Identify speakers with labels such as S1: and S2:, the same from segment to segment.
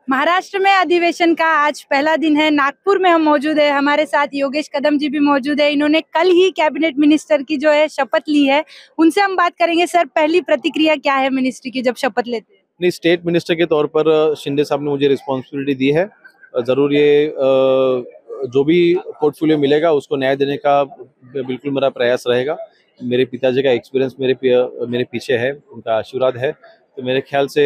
S1: महाराष्ट्र में अधिवेशन का आज पहला दिन है। नागपुर में हम मौजूद है। हमारे साथ योगेश कदम जी भी मौजूद है। इन्होंने कल ही कैबिनेट मिनिस्टर की जो है शपथ ली है। उनसे हम बात करेंगे। सर, पहली प्रतिक्रिया क्या है मिनिस्ट्री की जब शपथ लेते हैं?
S2: नहीं, स्टेट मिनिस्टर के तौर पर शिंदे साहब ने मुझे रिस्पॉन्सिबिलिटी दी है। जरूर ये जो भी पोर्टफोलियो मिलेगा उसको न्याय देने का बिल्कुल मेरा प्रयास रहेगा। मेरे पिताजी का एक्सपीरियंस मेरे पीछे है, उनका आशीर्वाद है। तो मेरे ख्याल से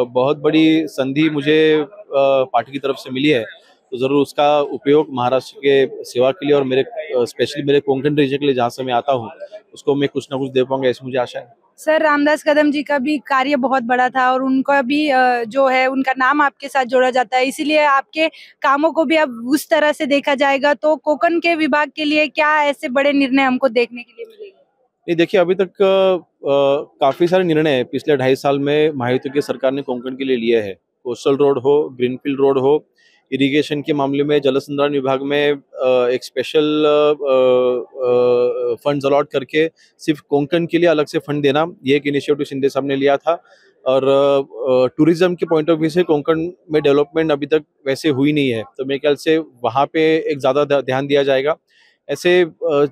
S2: बहुत बड़ी संधि मुझे पार्टी की तरफ से मिली है, तो ज़रूर उसका उपयोग महाराष्ट्र के सेवा के लिए और मेरे स्पेशली मेरे कोंकण रीजन के लिए जहाँ से मैं आता हूँ उसको मैं कुछ ना कुछ दे पाऊंगा, ऐसी मुझे आशा है।
S1: सर, रामदास कदम जी का भी कार्य बहुत बड़ा था और उनका भी जो है उनका नाम आपके साथ जोड़ा जाता है, इसीलिए आपके कामों को भी अब उस तरह से देखा जाएगा। तो कोंकण के विभाग के लिए क्या ऐसे बड़े निर्णय हमको देखने के लिए मिलेंगे?
S2: नहीं, देखिए, अभी तक काफी सारे निर्णय पिछले 2.5 साल में महायुति की सरकार ने कोंकण के लिए लिए है। कोस्टल रोड हो, ग्रीनफील्ड रोड हो, इरिगेशन के मामले में जल संधारण विभाग में एक स्पेशल फंड्स अलॉट करके सिर्फ कोंकण के लिए अलग से फंड देना, ये एक इनिशिएटिव शिंदे साहब ने लिया था। और टूरिज्म के पॉइंट ऑफ व्यू से कोंकण में डेवलपमेंट अभी तक वैसे हुई नहीं है, तो मेरे ख्याल से वहाँ पे एक ज़्यादा ध्यान दिया जाएगा। ऐसे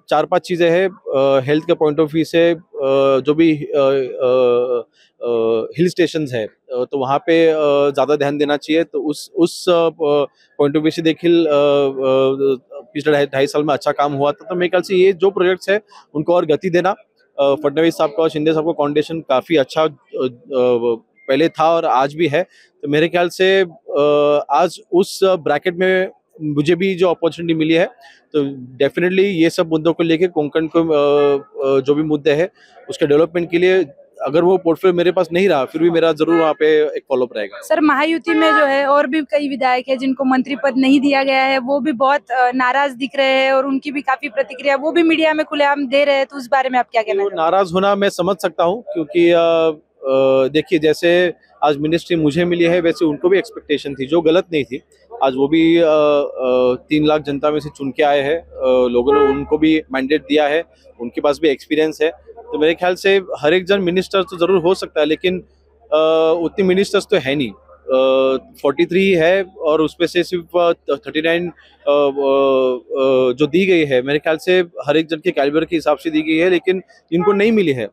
S2: 4-5 चीज़ें हैं हेल्थ के पॉइंट ऑफ व्यू से, जो भी हिल स्टेशंस है तो वहाँ पे ज़्यादा ध्यान देना चाहिए। तो उस पॉइंट ऑफ व्यू से देखिए पिछले 2.5 साल में अच्छा काम हुआ था, तो मेरे ख्याल से ये जो प्रोजेक्ट्स है उनको और गति देना। फडणवीस साहब का और शिंदे साहब का कॉन्डिनेशन काफ़ी अच्छा पहले था और आज भी है, तो मेरे ख्याल से आज उस ब्रैकेट में मुझे भी जो अपॉर्चुनिटी मिली है, तो डेफिनेटली ये सब मुद्दों को लेके कोंकण को जो भी मुद्दे हैं उसके डेवलपमेंट के लिए, अगर वो पोर्टफोलियो मेरे पास नहीं रहा फिर भी मेरा जरूर वहाँ पे एक फॉलोअप रहेगा।
S1: सर, महायुति में जो है और भी कई विधायक है जिनको मंत्री पद नहीं दिया गया है, वो भी बहुत नाराज दिख रहे हैं और उनकी भी काफी प्रतिक्रिया वो भी मीडिया में खुलेआम दे रहे हैं। तो उस बारे में आप क्या कहना चाहते हैं?
S2: नाराज होना मैं समझ सकता हूँ, क्योंकि देखिए, जैसे आज मिनिस्ट्री मुझे मिली है वैसे उनको भी एक्सपेक्टेशन थी जो गलत नहीं थी। आज वो भी 3 लाख जनता में से चुन के आए हैं, लोगों ने उनको भी मैंडेट दिया है, उनके पास भी एक्सपीरियंस है। तो मेरे ख्याल से हर एक जन मिनिस्टर तो जरूर हो सकता है, लेकिन उतनी मिनिस्टर्स तो है नहीं। 43 है और उसमें से सिर्फ 39 जो दी गई है, मेरे ख्याल से हर एक जन के कैलिबर के हिसाब से दी गई है, लेकिन इनको नहीं मिली है।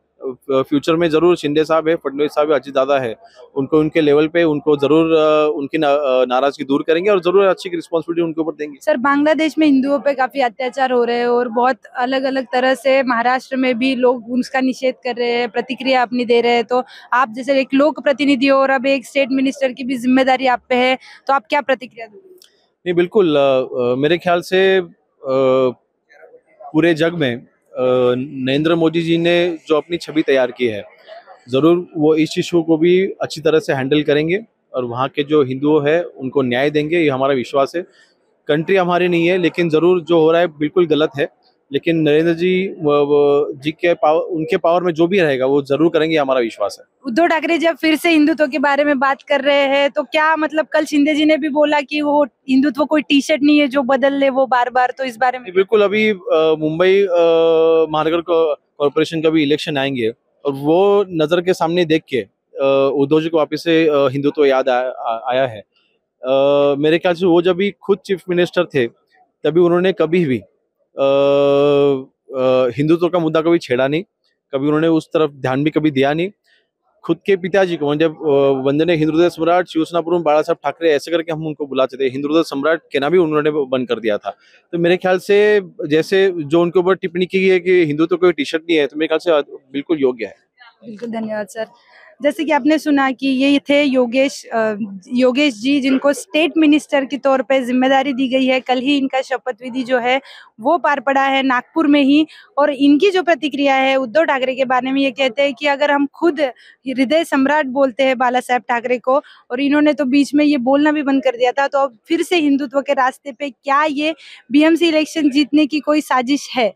S2: फ्यूचर में जरूर शिंदे साहब है, फडणवीस साहब है, अजीत दादा है, उनको उनके लेवल पे उनको जरूर उनकी नाराजगी दूर करेंगे और जरूर अच्छी रिस्पॉन्सिबिलिटी उनके ऊपर देंगे।
S1: सर, बांग्लादेश में हिंदुओं पे काफी अत्याचार हो रहे हैं और बहुत अलग अलग तरह से महाराष्ट्र में भी लोग उसका निषेध कर रहे हैं, प्रतिक्रिया अपनी दे रहे हैं। तो आप जैसे एक लोक प्रतिनिधि हो और अब एक स्टेट मिनिस्टर की भी जिम्मेदारी आप पे है, तो आप क्या प्रतिक्रिया दोगे?
S2: नहीं, बिल्कुल, मेरे ख्याल से पूरे जग में नरेंद्र मोदी जी ने जो अपनी छवि तैयार की है, जरूर वो इस इशू को भी अच्छी तरह से हैंडल करेंगे और वहाँ के जो हिंदुओं हैं उनको न्याय देंगे, ये हमारा विश्वास है। कंट्री हमारी नहीं है, लेकिन जरूर जो हो रहा है बिल्कुल गलत है, लेकिन नरेंद्र जी जी के पावर, उनके पावर में जो भी रहेगा वो जरूर करेंगे, हमारा विश्वास है।
S1: उद्धव ठाकरे जब फिर से हिंदुत्व के बारे में बात कर रहे हैं, तो क्या मतलब कल शिंदे जी ने भी बोला कि वो हिंदुत्व कोई टी शर्ट नहीं है जो बदल ले वो बार बार, तो इस बारे में?
S2: बिल्कुल, अभी मुंबई महानगर कॉरपोरेशन का भी इलेक्शन आएंगे और वो नजर के सामने देख के उद्धव जी को वापस से हिंदुत्व याद आया है। मेरे ख्याल से वो जब भी खुद चीफ मिनिस्टर थे तभी उन्होंने कभी भी हिंदुत्व का मुद्दा कभी छेड़ा नहीं, कभी उन्होंने उस तरफ ध्यान भी कभी दिया नहीं। खुद के पिताजी को जब वंदनीय हिंदुहृदय सम्राट शिवसेनापुरम बाला साहब ठाकरे ऐसे करके हम उनको बुलाते थे, हिंदुहृदय सम्राट कहना भी उन्होंने बंद कर दिया था। तो मेरे ख्याल से जैसे जो उनके ऊपर टिप्पणी की है कि हिंदुत्व कोई टी शर्ट नहीं है, तो मेरे ख्याल से बिल्कुल योग्य है।
S1: बिल्कुल, धन्यवाद सर। जैसे कि आपने सुना कि ये थे योगेश जी, जिनको स्टेट मिनिस्टर के तौर पे जिम्मेदारी दी गई है। कल ही इनका शपथ विधि जो है वो पार पड़ा है नागपुर में ही। और इनकी जो प्रतिक्रिया है उद्धव ठाकरे के बारे में, ये कहते हैं कि अगर हम खुद हृदय सम्राट बोलते हैं बाला साहेब ठाकरे को, और इन्होंने तो बीच में ये बोलना भी बंद कर दिया था, तो अब फिर से हिंदुत्व के रास्ते पे क्या ये बीएमसी इलेक्शन जीतने की कोई साजिश है?